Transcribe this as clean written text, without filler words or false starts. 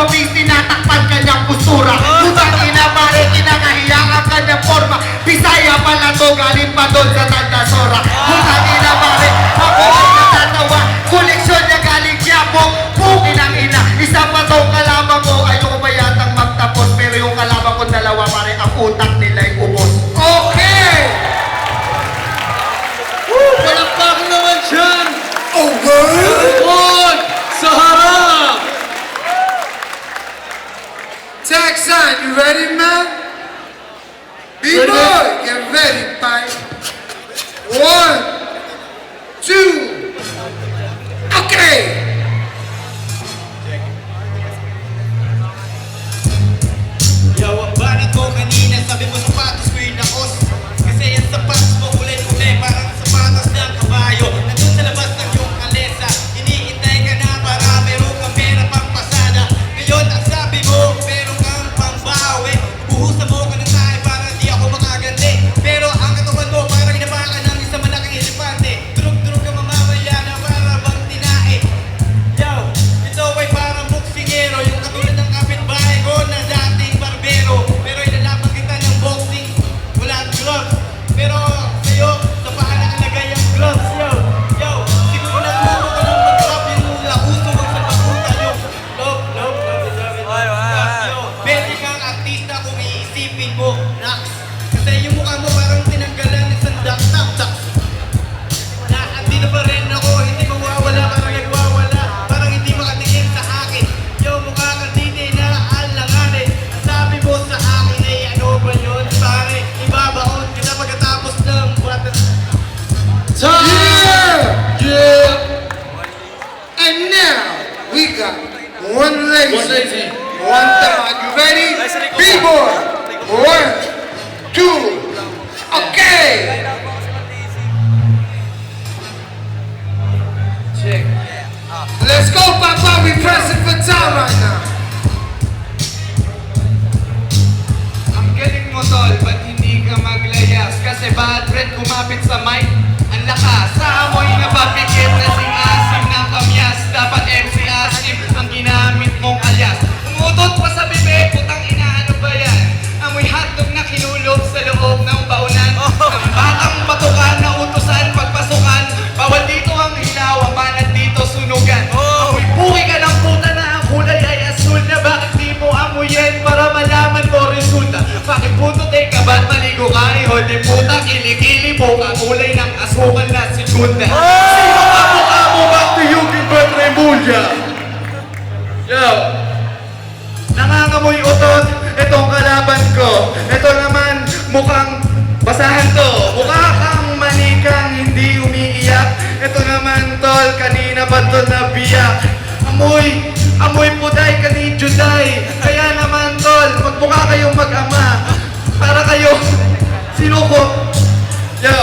lumabing tinatakpan kanyang kusura. Putang ina pare, kinakahiya ang kanyang forma. Bisaya pala to, galing pa doon sa Tandasora. Putang ina pare, ako ay natatawa. Koleksyon niya galing Quiapo. Pukin ang ina, isa pa tong kalaban ko. Ayoko ba yatang magtapos, pero yung kalaban ko dalawa pare, ang utak nila'y ubos. Okay! Palakpak naman dyan! Okay! Huwag! Sa harap! Texan, you ready, man? B-boy, get ready, pai. 1, 2, okay! Yawa ba na to kanina? Sabi mo sapatos ko yung lakos. Kasi yung sapatos mo kulay-kulay, parang sapatos ng kabayo. Nandun sa labas ng iyong kalesa, hinihintay ka na para meron kang pera pang pasada. Ngayon ang sabi mo, meron kang pambawi. Buhusan mo ka ng tayo para di ako makaganti. Pero ang katawan mo parang inapakan ng isang malaking elepante. Durug-durug ka mamamaya na para bang tinae. Yo, ito ay parang boksingero, yung katulad ng kapitbahay ko na dating barbero. Pero ilalaban kita ng boxing, walang gloves. Pero sa'yo, sa paa nakalagay ang gloves. Yo, siguro naturo ka ng mag-rap yung lahuso kung sa pakutan yung love. Yo, pwede kang artista kung iisipin mo, Nax. Kasi yung mukha mo parang tinanggalan ng sandak-tak-tak. Na andito pa rin ako, hindi mawawala, parang nagwawala, parang hindi makatingin sa akin. Yo, mukha ka dito na alanganin. Ang sabi mo sa akin ay ano ba yun, pare? Ibabaon kita pagkatapos ng buwatan. Yeah! Yeah! And now, we got one lazy, One lazy. one thought. You ready? B-boy, 1, 2, okay! Check. Let's go, Papa. We pressing for time right now. Ang galing mo tol, ba't hindi ka maglayas? Kasi bad breath kumapit sa mic. Ang lakas, sa amoy na papikit na sing-asim ng kamyas. Dapat MC Asim ang ginamit mong alias. Umutot pa sa bibig, putang ina, ano ba yan? Amoy hotdog na kinulog sa loob ng baunan. Ang batang batukan na utusan pagpasukan. Bawal dito ang hilaw, ang banat dito sunugan. Amoy buki ka ng puta na ang kulay ay asul na. Bakit di mo amuyin para malaman mo resulta? Bakit puto tay ka ba't maligo ka? Holy puta, kilikili mo ang kulay ng asukal na segunda. Sino ka mukha mo ba tuyugin ba't remulya? Yo! Nangangamoy utot, itong kalaban ko. Ito naman, mukhang basahan to. Mukha kang manikang, hindi umiiyak. Ito naman tol, kanina pa to nabiyak. Amoy puday ka ni Juday. Kaya naman tol, magmukha kayong mag-ama. Para kayo, sinuko. Yo,